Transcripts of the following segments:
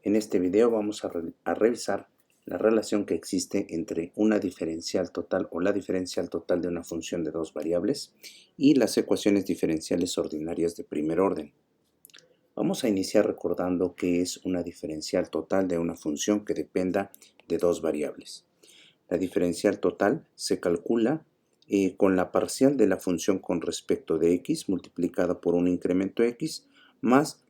En este video vamos a revisar la relación que existe entre una diferencial total o la diferencial total de una función de dos variables y las ecuaciones diferenciales ordinarias de primer orden. Vamos a iniciar recordando que es una diferencial total de una función que dependa de dos variables. La diferencial total se calcula con la parcial de la función con respecto de x multiplicada por un incremento x más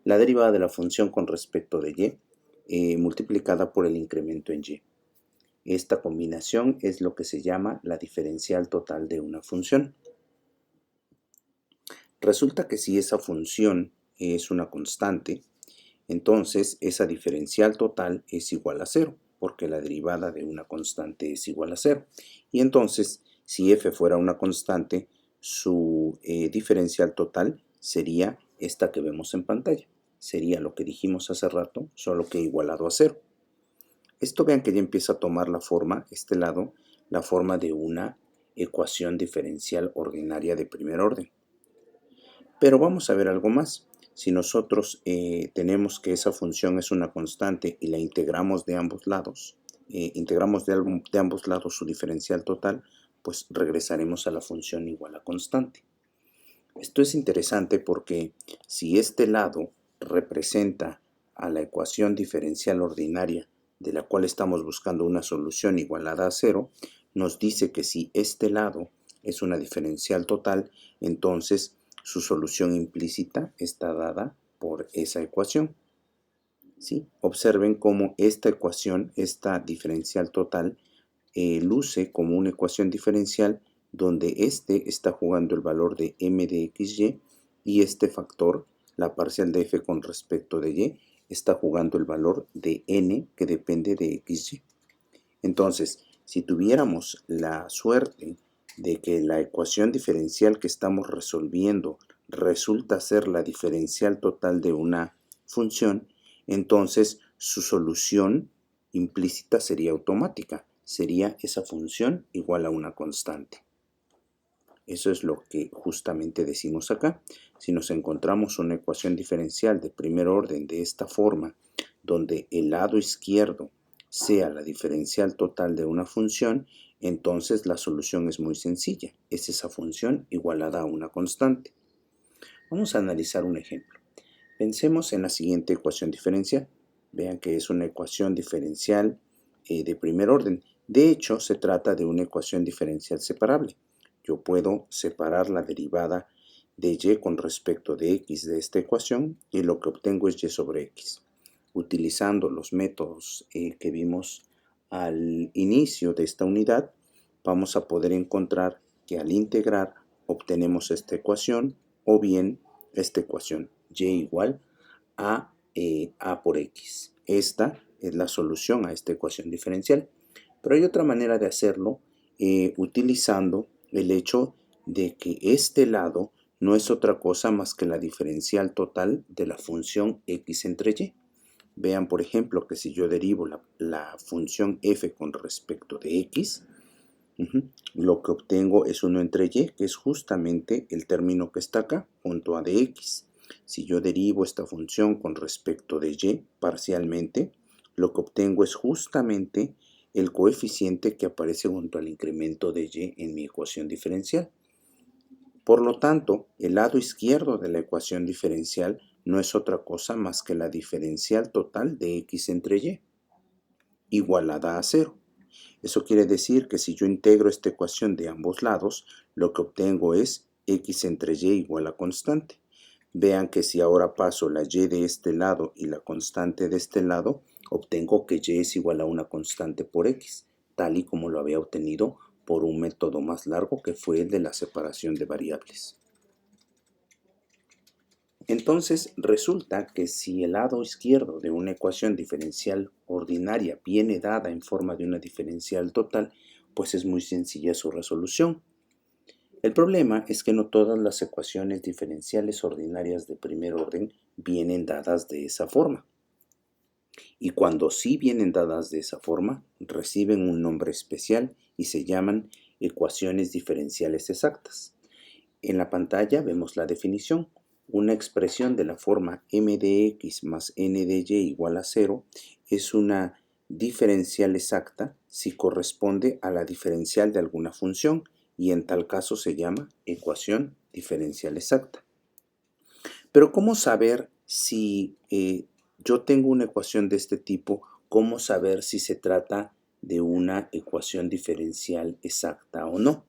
la derivada de la función con respecto de y multiplicada por el incremento en y. Esta combinación es lo que se llama la diferencial total de una función. Resulta que si esa función es una constante, entonces esa diferencial total es igual a 0, porque la derivada de una constante es igual a 0. Y entonces, si f fuera una constante, su diferencial total sería esta que vemos en pantalla. Sería lo que dijimos hace rato, solo que igualado a 0. Esto vean que ya empieza a tomar la forma, este lado, la forma de una ecuación diferencial ordinaria de primer orden. Pero vamos a ver algo más. Si nosotros tenemos que esa función es una constante y la integramos de ambos lados, de ambos lados su diferencial total, pues regresaremos a la función igual a constante. Esto es interesante porque si este lado representa a la ecuación diferencial ordinaria de la cual estamos buscando una solución igualada a 0, nos dice que si este lado es una diferencial total, entonces su solución implícita está dada por esa ecuación. ¿Sí? Observen cómo esta ecuación, esta diferencial total, luce como una ecuación diferencial donde este está jugando el valor de m de xy y este factor, la parcial de f con respecto de y, está jugando el valor de n que depende de xy. Entonces, si tuviéramos la suerte de que la ecuación diferencial que estamos resolviendo resulta ser la diferencial total de una función, entonces su solución implícita sería automática. Sería esa función igual a una constante. Eso es lo que justamente decimos acá. Si nos encontramos una ecuación diferencial de primer orden de esta forma, donde el lado izquierdo sea la diferencial total de una función, entonces la solución es muy sencilla. Es esa función igualada a una constante. Vamos a analizar un ejemplo. Pensemos en la siguiente ecuación diferencial. Vean que es una ecuación diferencial de primer orden. De hecho, se trata de una ecuación diferencial separable. Yo puedo separar la derivada de y con respecto de x de esta ecuación y lo que obtengo es y sobre x. Utilizando los métodos que vimos al inicio de esta unidad, vamos a poder encontrar que al integrar obtenemos esta ecuación o bien esta ecuación y igual a a por x. Esta es la solución a esta ecuación diferencial. Pero hay otra manera de hacerlo utilizando el hecho de que este lado no es otra cosa más que la diferencial total de la función x entre y. Vean, por ejemplo, que si yo derivo la función f con respecto de x, lo que obtengo es 1 entre y, que es justamente el término que está acá, junto a de x. Si yo derivo esta función con respecto de y parcialmente, lo que obtengo es justamente el coeficiente que aparece junto al incremento de y en mi ecuación diferencial. Por lo tanto, el lado izquierdo de la ecuación diferencial no es otra cosa más que la diferencial total de x entre y, igualada a 0. Eso quiere decir que si yo integro esta ecuación de ambos lados, lo que obtengo es x entre y igual a constante. Vean que si ahora paso la y de este lado y la constante de este lado, obtengo que y es igual a una constante por x, tal y como lo había obtenido por un método más largo que fue el de la separación de variables. Entonces resulta que si el lado izquierdo de una ecuación diferencial ordinaria viene dada en forma de una diferencial total, pues es muy sencilla su resolución. El problema es que no todas las ecuaciones diferenciales ordinarias de primer orden vienen dadas de esa forma. Y cuando sí vienen dadas de esa forma, reciben un nombre especial y se llaman ecuaciones diferenciales exactas. En la pantalla vemos la definición. una expresión de la forma m de x más n de y igual a 0 es una diferencial exacta si corresponde a la diferencial de alguna función y en tal caso se llama ecuación diferencial exacta. Pero ¿cómo saber si yo tengo una ecuación de este tipo? ¿Cómo saber si se trata de una ecuación diferencial exacta o no?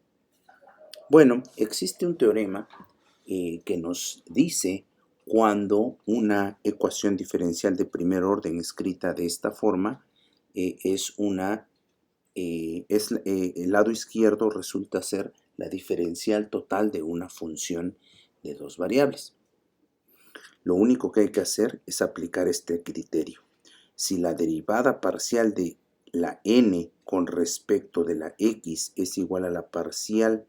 Bueno, existe un teorema que nos dice cuando una ecuación diferencial de primer orden escrita de esta forma el lado izquierdo resulta ser la diferencial total de una función de dos variables. Lo único que hay que hacer es aplicar este criterio. Si la derivada parcial de la n con respecto de la x es igual a la parcial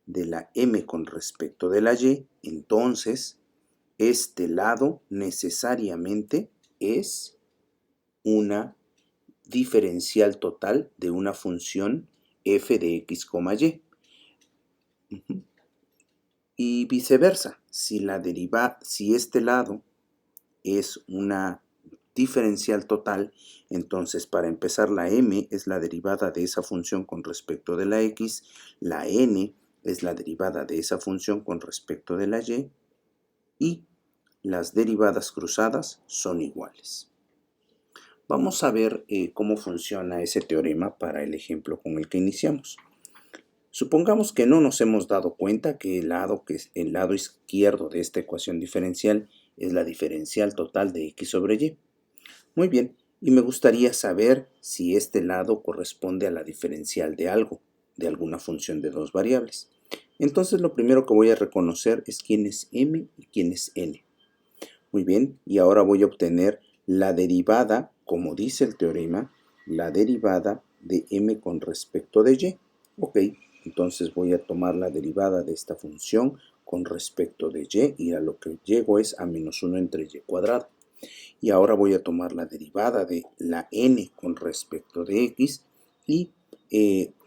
de la m con respecto de la y, entonces este lado necesariamente es una diferencial total de una función f de x, y. Y viceversa, si este lado es una diferencial total, entonces para empezar la m es la derivada de esa función con respecto de la x, la n es la derivada de esa función con respecto de la y las derivadas cruzadas son iguales. Vamos a ver cómo funciona ese teorema para el ejemplo con el que iniciamos. Supongamos que no nos hemos dado cuenta que el lado izquierdo de esta ecuación diferencial es la diferencial total de x sobre y. Muy bien, y me gustaría saber si este lado corresponde a la diferencial de algo, de alguna función de dos variables. Entonces lo primero que voy a reconocer es quién es m y quién es n. Muy bien, y ahora voy a obtener la derivada, como dice el teorema, la derivada de m con respecto de y. Ok, entonces voy a tomar la derivada de esta función con respecto de y a lo que llego es a menos 1 entre y cuadrado. Y ahora voy a tomar la derivada de la n con respecto de x y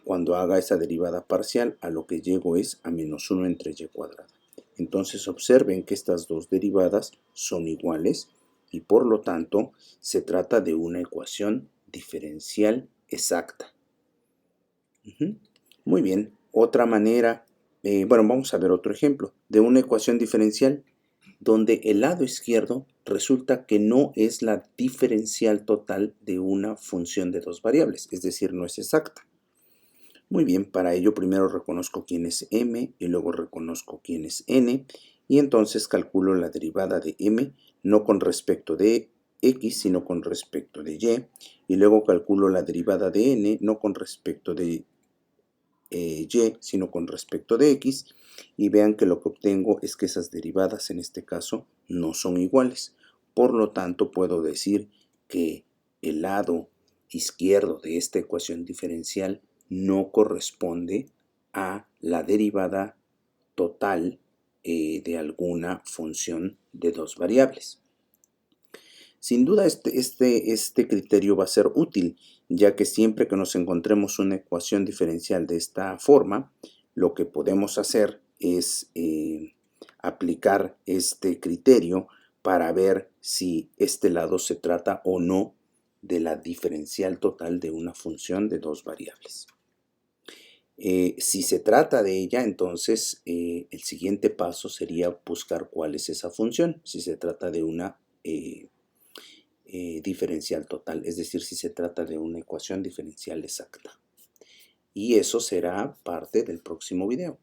cuando haga esa derivada parcial a lo que llego es a menos 1 entre y cuadrado. Entonces observen que estas dos derivadas son iguales y por lo tanto se trata de una ecuación diferencial exacta. Muy bien, otra manera, vamos a ver otro ejemplo de una ecuación diferencial donde el lado izquierdo resulta que no es la diferencial total de una función de dos variables, es decir, no es exacta. Muy bien, para ello primero reconozco quién es m y luego reconozco quién es n y entonces calculo la derivada de m no con respecto de x sino con respecto de y luego calculo la derivada de n no con respecto de y sino con respecto de x y vean que lo que obtengo es que esas derivadas en este caso no son iguales. Por lo tanto puedo decir que el lado izquierdo de esta ecuación diferencial no corresponde a la derivada total de alguna función de dos variables. Sin duda este criterio va a ser útil, ya que siempre que nos encontremos una ecuación diferencial de esta forma, lo que podemos hacer es aplicar este criterio para ver si este lado se trata o no de la diferencial total de una función de dos variables. Si se trata de ella, entonces el siguiente paso sería buscar cuál es esa función, si se trata de una diferencial total, es decir, si se trata de una ecuación diferencial exacta. Y eso será parte del próximo video.